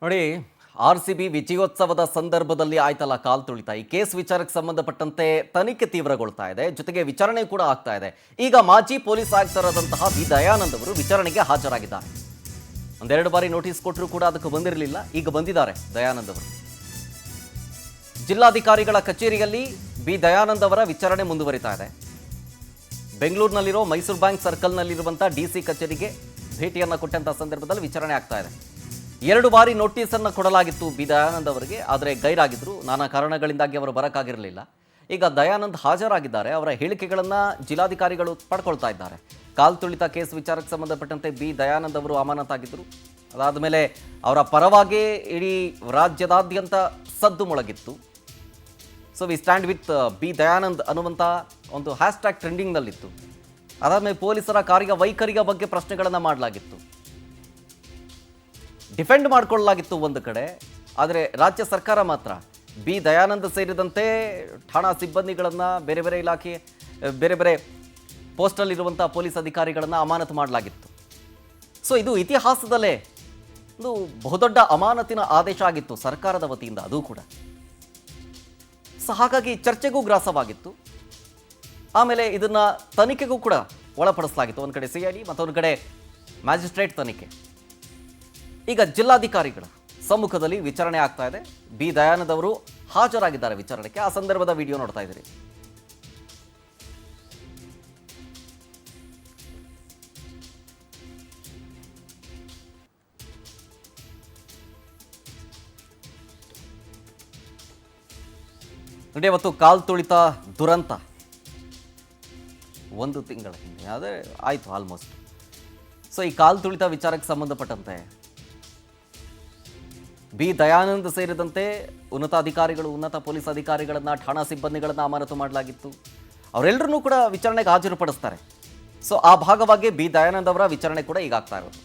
ನೋಡಿ, ಆರ್‌ಸಿಬಿ ವಿಜಯೋತ್ಸವದ ಸಂದರ್ಭದಲ್ಲಿ ಆಯ್ತಲ್ಲ ಕಾಲ್ ತುಳಿತ. ಈ ಕೇಸ್ ವಿಚಾರಕ್ಕೆ ಸಂಬಂಧಪಟ್ಟಂತೆ ತನಿಖೆ ತೀವ್ರಗೊಳ್ತಾ ಇದೆ, ಜೊತೆಗೆ ವಿಚಾರಣೆ ಕೂಡ ಆಗ್ತಾ ಇದೆ. ಈಗ ಮಾಜಿ ಪೊಲೀಸ್ ಆಯುಕ್ತರಾದಂತಹ ಬಿ ದಯಾನಂದ್ ಅವರು ವಿಚಾರಣೆಗೆ ಹಾಜರಾಗಿದ್ದಾರೆ. ಒಂದೆರಡು ಬಾರಿ ನೋಟಿಸ್ ಕೊಟ್ಟರೂ ಕೂಡ ಅದಕ್ಕೆ ಬಂದಿರಲಿಲ್ಲ. ಈಗ ಬಂದಿದ್ದಾರೆ ದಯಾನಂದ್ ಅವರು. ಜಿಲ್ಲಾಧಿಕಾರಿಗಳ ಕಚೇರಿಯಲ್ಲಿ ಬಿ ದಯಾನಂದ್ ಅವರ ವಿಚಾರಣೆ ಮುಂದುವರಿತಾ ಇದೆ. ಬೆಂಗಳೂರಿನಲ್ಲಿರೋ ಮೈಸೂರು ಬ್ಯಾಂಕ್ ಸರ್ಕಲ್ನಲ್ಲಿರುವಂಥ ಡಿಸಿ ಕಚೇರಿಗೆ ಭೇಟಿಯನ್ನು ಕೊಟ್ಟಂತಹ ಸಂದರ್ಭದಲ್ಲಿ ವಿಚಾರಣೆ ಆಗ್ತಾ ಇದೆ. 2 ಬಾರಿ ನೋಟಿಸ್ ಅನ್ನು ಕೊಡಲಾಗಿತ್ತು ಬಿ ದಯಾನಂದ್ ಅವರಿಗೆ, ಆದರೆ ಗೈರಾಗಿದ್ರು. ನಾನಾ ಕಾರಣಗಳಿಂದಾಗಿ ಅವರು ಬರೋಕ್ಕಾಗಿರಲಿಲ್ಲ. ಈಗ ದಯಾನಂದ್ ಹಾಜರಾಗಿದ್ದಾರೆ. ಅವರ ಹೇಳಿಕೆಗಳನ್ನು ಜಿಲ್ಲಾಧಿಕಾರಿಗಳು ಪಡ್ಕೊಳ್ತಾ ಇದ್ದಾರೆ. ಕಾಲ್ ತುಳಿತ ಕೇಸ್ ವಿಚಾರಕ್ಕೆ ಸಂಬಂಧಪಟ್ಟಂತೆ ಬಿ ದಯಾನಂದ್ ಅವರು ಅಮಾನತಾಗಿದ್ದರು. ಅದಾದ ಮೇಲೆ ಅವರ ಪರವಾಗಿ ಇಡೀ ರಾಜ್ಯದಾದ್ಯಂತ ಸದ್ದು ಮೊಳಗಿತ್ತು. So we stand with B Dayanand ಅನ್ನುವಂಥ ಒಂದು ಹ್ಯಾಶ್ಟ್ಯಾಗ್ ಟ್ರೆಂಡಿಂಗ್ನಲ್ಲಿತ್ತು. ಅದಾದಮೇಲೆ ಪೊಲೀಸರ ಕಾರ್ಯವೈಖರಿಯ ಬಗ್ಗೆ ಪ್ರಶ್ನೆಗಳನ್ನು ಮಾಡಲಾಗಿತ್ತು, ಡಿಫೆಂಡ್ ಮಾಡಿಕೊಳ್ಳಲಾಗಿತ್ತು ಒಂದು ಕಡೆ. ಆದರೆ ರಾಜ್ಯ ಸರ್ಕಾರ ಮಾತ್ರ ಬಿ ದಯಾನಂದ್ ಸೇರಿದಂತೆ ಠಾಣಾ ಸಿಬ್ಬಂದಿಗಳನ್ನು, ಬೇರೆ ಬೇರೆ ಇಲಾಖೆ, ಬೇರೆ ಬೇರೆ ಪೋಸ್ಟಲ್ಲಿರುವಂಥ ಪೊಲೀಸ್ ಅಧಿಕಾರಿಗಳನ್ನು ಅಮಾನತು ಮಾಡಲಾಗಿತ್ತು. ಸೊ ಇದು ಇತಿಹಾಸದಲ್ಲೇ ಒಂದು ಬಹುದೊಡ್ಡ ಅಮಾನತಿನ ಆದೇಶ ಆಗಿತ್ತು ಸರ್ಕಾರದ ವತಿಯಿಂದ, ಅದು ಕೂಡ. ಸೊ ಹಾಗಾಗಿ ಚರ್ಚೆಗೂ ಗ್ರಾಸವಾಗಿತ್ತು. ಆಮೇಲೆ ಇದನ್ನು ತನಿಖೆಗೂ ಕೂಡ ಒಳಪಡಿಸಲಾಗಿತ್ತು. ಒಂದು ಕಡೆ CID, ಮತ್ತೊಂದು ಕಡೆ ಮ್ಯಾಜಿಸ್ಟ್ರೇಟ್ ತನಿಖೆ. ಈಗ ಜಿಲ್ಲಾಧಿಕಾರಿಗಳ ಸಮ್ಮುಖದಲ್ಲಿ ವಿಚಾರಣೆ ಆಗ್ತಾ ಇದೆ. ಬಿ ದಯಾನಂದ್ ಅವರು ಹಾಜರಾಗಿದ್ದಾರೆ ವಿಚಾರಣೆಗೆ. ಆ ಸಂದರ್ಭದ ವಿಡಿಯೋ ನೋಡ್ತಾ ಇದ್ದೀರಿ. ನೋಡಿ, ಇವತ್ತು ಕಾಲ್ ತುಳಿತ ದುರಂತ 1 ತಿಂಗಳ ಹಿಂದೆ ಅದೇ ಆಯಿತು ಆಲ್ಮೋಸ್ಟ್. ಸೊ ಈ ಕಾಲ್ ತುಳಿತ ವಿಚಾರಕ್ಕೆ ಸಂಬಂಧಪಟ್ಟಂತೆ ಬಿ ದಯಾನಂದ್ ಸೇರಿದಂತೆ ಉನ್ನತ ಪೊಲೀಸ್ ಅಧಿಕಾರಿಗಳನ್ನು, ಠಾಣಾ ಸಿಬ್ಬಂದಿಗಳನ್ನು ಅಮಾನತು ಮಾಡಲಾಗಿತ್ತು. ಅವರೆಲ್ಲರನ್ನೂ ಕೂಡ ವಿಚಾರಣೆಗೆ ಹಾಜರುಪಡಿಸ್ತಾರೆ. ಸೊ ಆ ಭಾಗವಾಗಿ ಬಿ ದಯಾನಂದ್ ಅವರ ವಿಚಾರಣೆ ಕೂಡ ಈಗ ಆಗ್ತಾ ಇರೋದು.